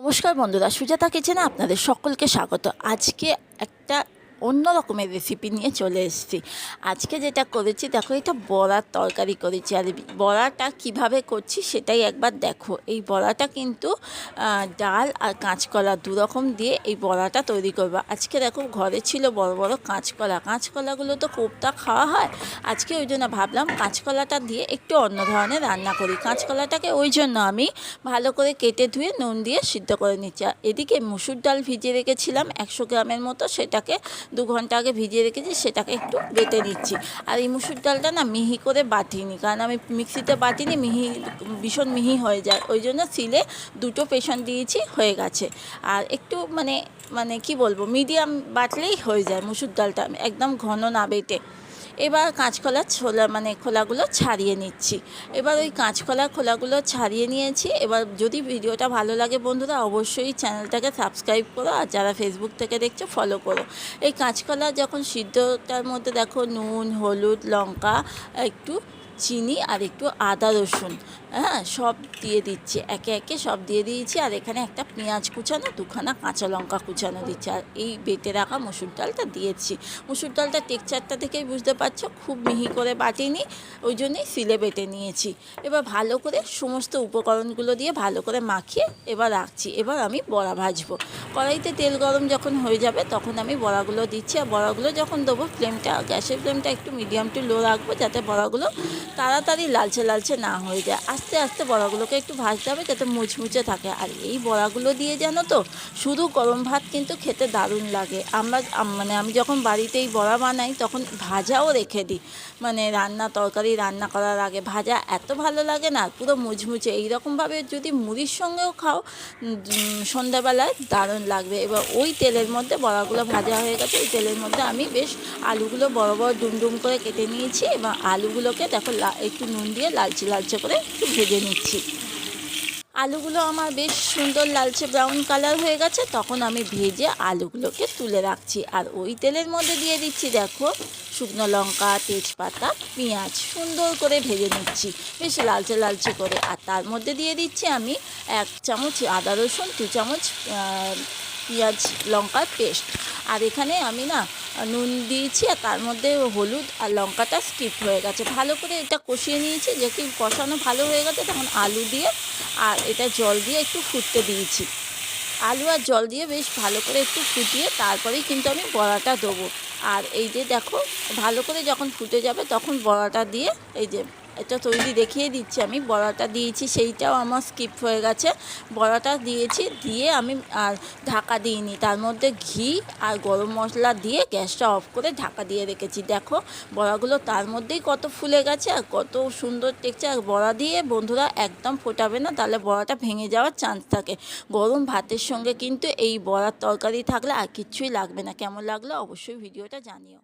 নমস্কার বন্ধুরা, সুজাতা কিচেনে আপনাদের সকলকে স্বাগত। আজকে একটা অন্য রকমের রেসিপি নিয়ে চলে এসেছি। আজকে যেটা করেছি দেখো, এটা বড়ার তরকারি করেছি। আর বড়াটা কিভাবে করছি সেটাই একবার দেখো। এই বড়াটা কিন্তু ডাল আর কাঁচকলা দুরকম দিয়ে এই বড়াটা তৈরি করবো। আজকে দেখো ঘরে ছিল বড় বড় কাঁচকলাগুলো তো কোপ্তা খাওয়া হয়। আজকে ওই জন্য ভাবলাম কাঁচকলাটা দিয়ে একটু অন্য ধরনের রান্না করি। কাঁচকলাটাকে ওই জন্য আমি ভালো করে কেটে ধুয়ে নুন দিয়ে সিদ্ধ করে নিচ্ছি। আর এদিকে মুসুর ডাল ভিজিয়ে রেখেছিলাম 100 গ্রামের মতো, সেটাকে 2 ঘন্টা আগে ভিজিয়ে রেখেছি, সেটাকে একটু বেটে নিচ্ছি। আর এই মুসুর ডালটা না মিহি করে বাটিনি, কারণ আমি মিক্সিতে বাটিনি, ভীষণ মিহি হয়ে যায়, ওই জন্য সিলে 2টো পেশন দিয়েছি, হয়ে গেছে। আর একটু মানে কি বলবো, মিডিয়াম বাটলেই হয়ে যায় মুসুর ডালটা, একদম ঘন না বেটে। এবার কাঁচকলার খোলাগুলো ছাড়িয়ে নিচ্ছি। এবার ওই কাঁচকলার খোলাগুলো ছাড়িয়ে নিয়েছি। এবার যদি ভিডিওটা ভালো লাগে বন্ধুরা, অবশ্যই চ্যানেলটাকে সাবস্ক্রাইব করো, আর যারা ফেসবুক থেকে দেখছো ফলো করো। এই কাঁচকলা যখন সিদ্ধটার মধ্যে দেখো নুন, হলুদ, লঙ্কা, একটু চিনি আর একটু আদা রসুন, সব দিয়ে দিচ্ছি, একে একে সব দিয়ে দিয়েছি। আর এখানে একটা পেঁয়াজ কুচানো, 2খানা কাঁচা লঙ্কা কুচানো দিচ্ছি। আর এই বেটে রাখা মুসুর ডালটা দিয়েছি। মুসুর ডালটা টেক্সচারটা থেকেই বুঝতে পারছো, খুব মিহি করে বাটিনি, ওই জন্যই সিলে বেটে নিয়েছি। এবার ভালো করে সমস্ত উপকরণগুলো দিয়ে ভালো করে মাখিয়ে এবার রাখছি। এবার আমি বড়া ভাজবো। কড়াইতে তেল গরম যখন হয়ে যাবে তখন আমি বড়াগুলো দিচ্ছি। আর বড়াগুলো যখন দেবো, গ্যাসের ফ্লেমটা একটু মিডিয়াম টু লো রাখবো, যাতে বড়াগুলো তাড়াতাড়ি লালচে লালচে না হয়ে যায়। আস্তে আস্তে বড়াগুলোকে একটু ভাজতে হবে, যাতে মুচমুচে থাকে। আর এই বড়াগুলো দিয়ে জানো তো, শুধু গরম ভাত কিন্তু খেতে দারুণ লাগে। আমি যখন বাড়িতে এই বড়া বানাই তখন ভাজাও রেখে দিই, তরকারি রান্না করার আগে ভাজা এত ভালো লাগে না, পুরো মুচমুচে। এইরকমভাবে যদি মুড়ির সঙ্গেও খাও সন্ধ্যাবেলায় দারুণ লাগবে। এবার ওই তেলের মধ্যে বড়াগুলো ভাজা হয়ে গেছে, ওই তেলের মধ্যে আমি বেশ আলুগুলো বড় বড় ডুমডুম করে কেটে নিয়েছি। এবং আলুগুলোকে দেখো একটু নুন দিয়ে লালচে লালচে করে একটু ভেজে নিচ্ছি। আলুগুলো আমার বেশ সুন্দর লালচে ব্রাউন কালার হয়ে গেছে, তখন আমি ভেজে আলুগুলোকে তুলে রাখছি। আর ওই তেলের মধ্যে দিয়ে দিচ্ছি দেখো শুকনো লঙ্কা, তেজপাতা, পেঁয়াজ, সুন্দর করে ভেজে নিচ্ছি বেশ লালচে লালচে করে। আর তার মধ্যে দিয়ে দিচ্ছি আমি 1 চামচ আদা রসুন, 2 চামচ পেঁয়াজ লঙ্কার পেস্ট। আর এখানে আমি নুন দিয়েছি, আর তার মধ্যে হলুদ আর লঙ্কাটা স্কিপ হয়ে গেছে। ভালো করে এটা কষিয়ে নিয়েছি। যখন কষানো ভালো হয়ে গেছে তখন আলু দিয়ে আর এটা জল দিয়ে একটু ফুটতে দিয়েছি। আলু আর জল দিয়ে বেশ ভালো করে একটু ফুটিয়ে তারপরেই কিন্তু আমি বড়াটা দেবো। আর এই যে দেখো, ভালো করে যখন ফুটে যাবে তখন বড়াটা দিয়ে, এই যে এটা তৈরি দেখিয়ে দিচ্ছি, আমি বড়াটা দিয়েছি, সেইটাও আমার স্কিপ হয়ে গেছে। বড়াটা দিয়েছি, দিয়ে আমি আর ঢাকা দিইনি, তার মধ্যে ঘি আর গরম মশলা দিয়ে গ্যাসটা অফ করে ঢাকা দিয়ে রেখেছি। দেখো বড়াগুলো তার মধ্যেই কত ফুলে গেছে আর কত সুন্দর টেক্সচার। বড়া দিয়ে বন্ধুরা একদম ফোটাবে না, তাহলে বড়াটা ভেঙে যাওয়ার চান্স থাকে। গরম ভাতের সঙ্গে কিন্তু এই বড়ার তরকারি থাকলে আর কিচ্ছুই লাগবে না। কেমন লাগলো অবশ্যই ভিডিওটা জানিও।